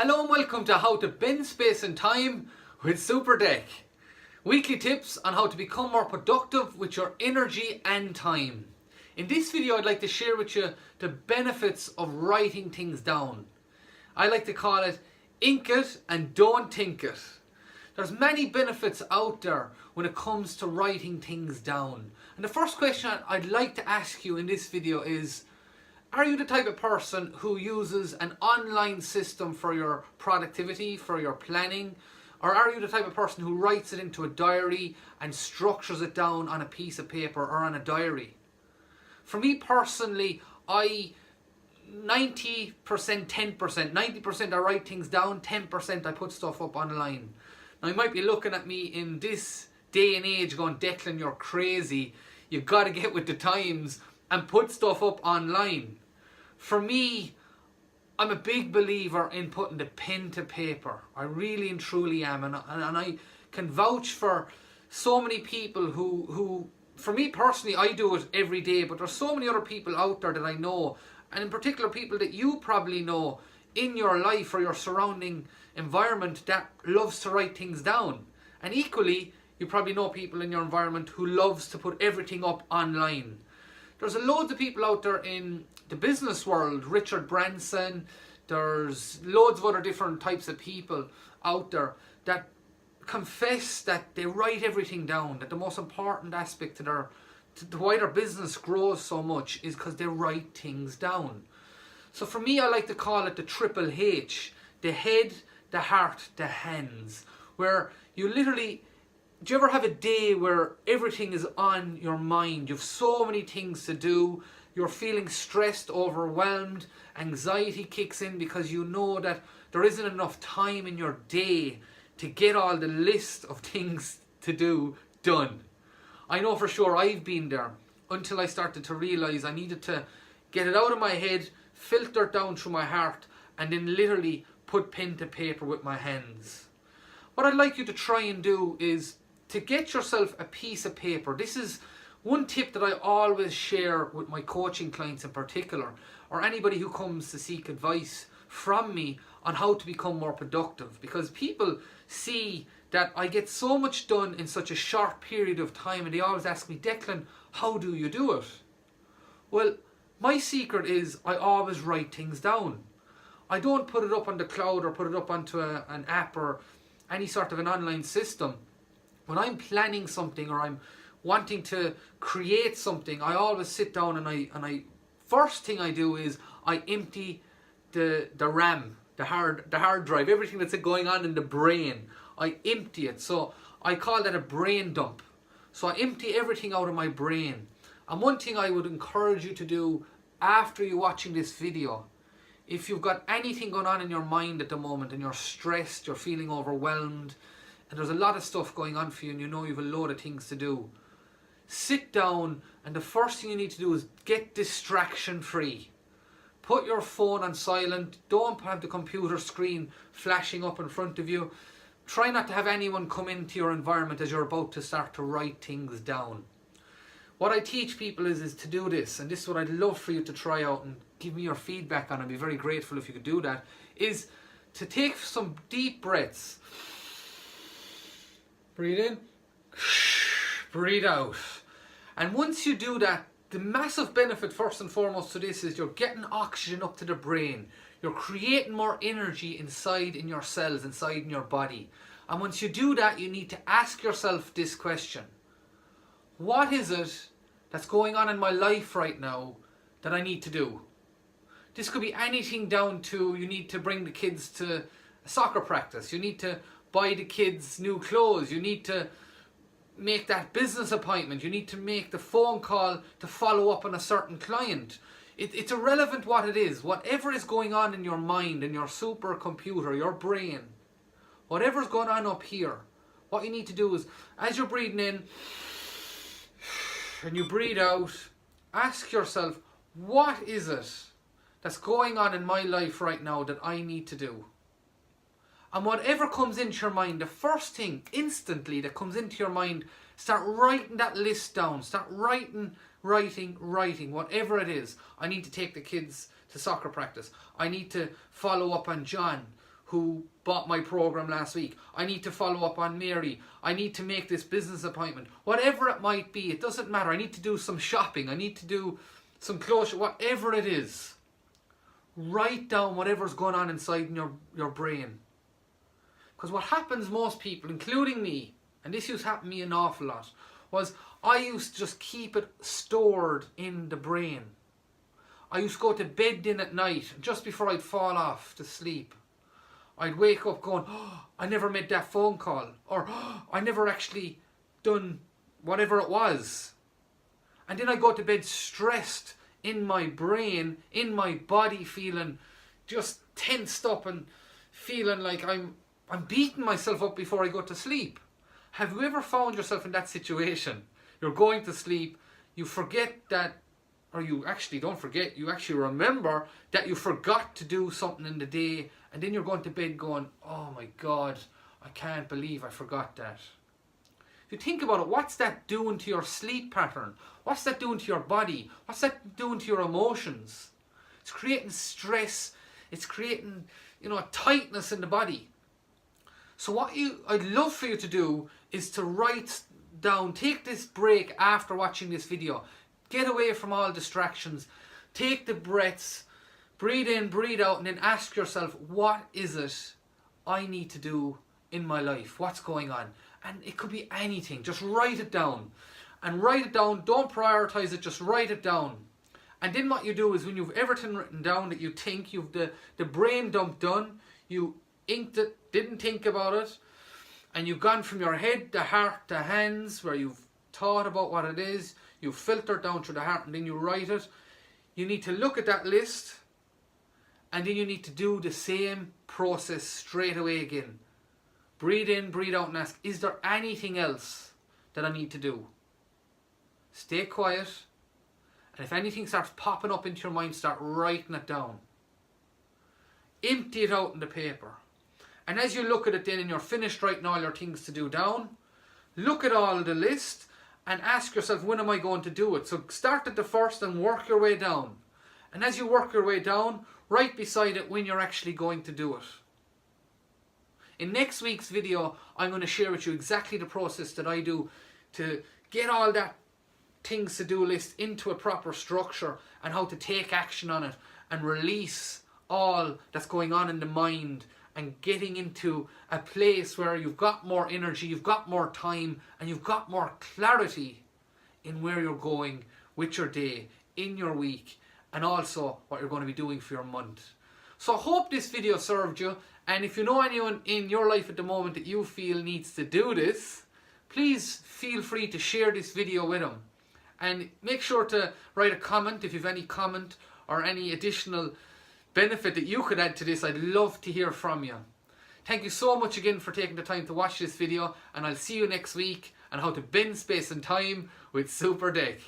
Hello and welcome to How to Bend Space and Time with Superdeck. Weekly tips on how to become more productive with your energy and time. In this video I'd like to share with you the benefits of writing things down. I like to call it ink it and don't think it. There's many benefits out there when it comes to writing things down. And the first question I'd like to ask you in this video is, are you the type of person who uses an online system for your productivity, for your planning? Or are you the type of person who writes it into a diary and structures it down on a piece of paper or on a diary? For me personally, 90%, 10%, 90% I write things down, 10% I put stuff up online. Now you might be looking at me in this day and age going, Declan, you're crazy. You've got to get with the times and put stuff up online. For me, I'm a big believer in putting the pen to paper. I really and truly am, and I can vouch for so many people who, for me personally, I do it every day, but there's so many other people out there that I know, and in particular people that you probably know in your life or your surrounding environment that loves to write things down. And equally, you probably know people in your environment who loves to put everything up online. There's loads of people out there in the business world, Richard Branson, there's loads of other different types of people out there that confess that they write everything down, that the most important aspect to why their business grows so much is because they write things down. So for me, I like to call it the triple H, the head, the heart, the hands, where you literally, do you ever have a day where everything is on your mind? You have so many things to do. You're feeling stressed, overwhelmed. Anxiety kicks in because you know that there isn't enough time in your day to get all the list of things to do done. I know for sure I've been there until I started to realize I needed to get it out of my head, filter it down through my heart, and then literally put pen to paper with my hands. What I'd like you to try and do is to get yourself a piece of paper. This is one tip that I always share with my coaching clients in particular, or anybody who comes to seek advice from me on how to become more productive, because people see that I get so much done in such a short period of time and they always ask me, Declan, how do you do it? Well, my secret is I always write things down. I don't put it up on the cloud or put it up onto an app or any sort of an online system. When I'm planning something or I'm wanting to create something, I always sit down and I first thing I do is I empty the RAM, the hard drive, everything that's going on in the brain. I empty it. So I call that a brain dump. So I empty everything out of my brain. And one thing I would encourage you to do after you're watching this video, if you've got anything going on in your mind at the moment and you're stressed, you're feeling overwhelmed, and there's a lot of stuff going on for you and you know you have a load of things to do, sit down and the first thing you need to do is get distraction free. Put your phone on silent. Don't have the computer screen flashing up in front of you. Try not to have anyone come into your environment as you're about to start to write things down. What I teach people is to do this, and this is what I'd love for you to try out and give me your feedback on. I'd be very grateful if you could do that, is to take some deep breaths. Breathe in, breathe out. And once you do that, the massive benefit first and foremost to this is you're getting oxygen up to the brain. You're creating more energy inside in your cells, inside in your body. And once you do that, you need to ask yourself this question. What is it that's going on in my life right now that I need to do? This could be anything down to you need to bring the kids to a soccer practice. You need to buy the kids new clothes. You need to make that business appointment. You need to make the phone call to follow up on a certain client. It's irrelevant what it is. Whatever is going on in your mind, in your supercomputer, your brain, whatever's going on up here, what you need to do is, as you're breathing in and you breathe out, ask yourself, what is it that's going on in my life right now that I need to do? And whatever comes into your mind, the first thing instantly that comes into your mind, start writing that list down. Start writing, whatever it is. I need to take the kids to soccer practice. I need to follow up on John, who bought my program last week. I need to follow up on Mary. I need to make this business appointment. Whatever it might be, it doesn't matter. I need to do some shopping. I need to do some clothes, whatever it is. Write down whatever's going on inside in your brain. Because what happens, most people, including me, and this used to happen to me an awful lot, was I used to just keep it stored in the brain. I used to go to bed then at night, just before I'd fall off to sleep. I'd wake up going, oh, I never made that phone call. Or, oh, I never actually done whatever it was. And then I go to bed stressed in my brain, in my body, feeling just tensed up and feeling like I'm beating myself up before I go to sleep. Have you ever found yourself in that situation? You're going to sleep, you forget that, or you actually don't forget, you actually remember that you forgot to do something in the day, and then you're going to bed going, oh my God, I can't believe I forgot that. If you think about it, what's that doing to your sleep pattern? What's that doing to your body? What's that doing to your emotions? It's creating stress. It's creating, a tightness in the body. So what I'd love for you to do is to write down, take this break after watching this video. Get away from all distractions. Take the breaths. Breathe in, breathe out, and then ask yourself, what is it I need to do in my life? What's going on? And it could be anything. Just write it down. And write it down. Don't prioritize it. Just write it down. And then what you do is when you've everything written down that you think, you've the brain dump done, you inked it, didn't think about it, and you've gone from your head to heart to hands, where you've thought about what it is, you filter it down through the heart, and then you write it. You need to look at that list, and then you need to do the same process straight away again. Breathe in, breathe out, and ask, is there anything else that I need to do? Stay quiet, and if anything starts popping up into your mind, start writing it down. Empty it out in the paper. And as you look at it then, and you're finished writing all your things to do down, look at all the list and ask yourself, when am I going to do it? So start at the first and work your way down. And as you work your way down, right beside it when you're actually going to do it. In next week's video, I'm going to share with you exactly the process that I do to get all that things to do list into a proper structure, and how to take action on it and release all that's going on in the mind, and getting into a place where you've got more energy, you've got more time, and you've got more clarity in where you're going with your day, in your week, and also what you're going to be doing for your month. So I hope this video served you, and if you know anyone in your life at the moment that you feel needs to do this, please feel free to share this video with them. And make sure to write a comment if you have any comment or any additional benefit that you could add to this. I'd love to hear from you. Thank you so much again for taking the time to watch this video, and I'll see you next week on how to bend space and time with Super Deck.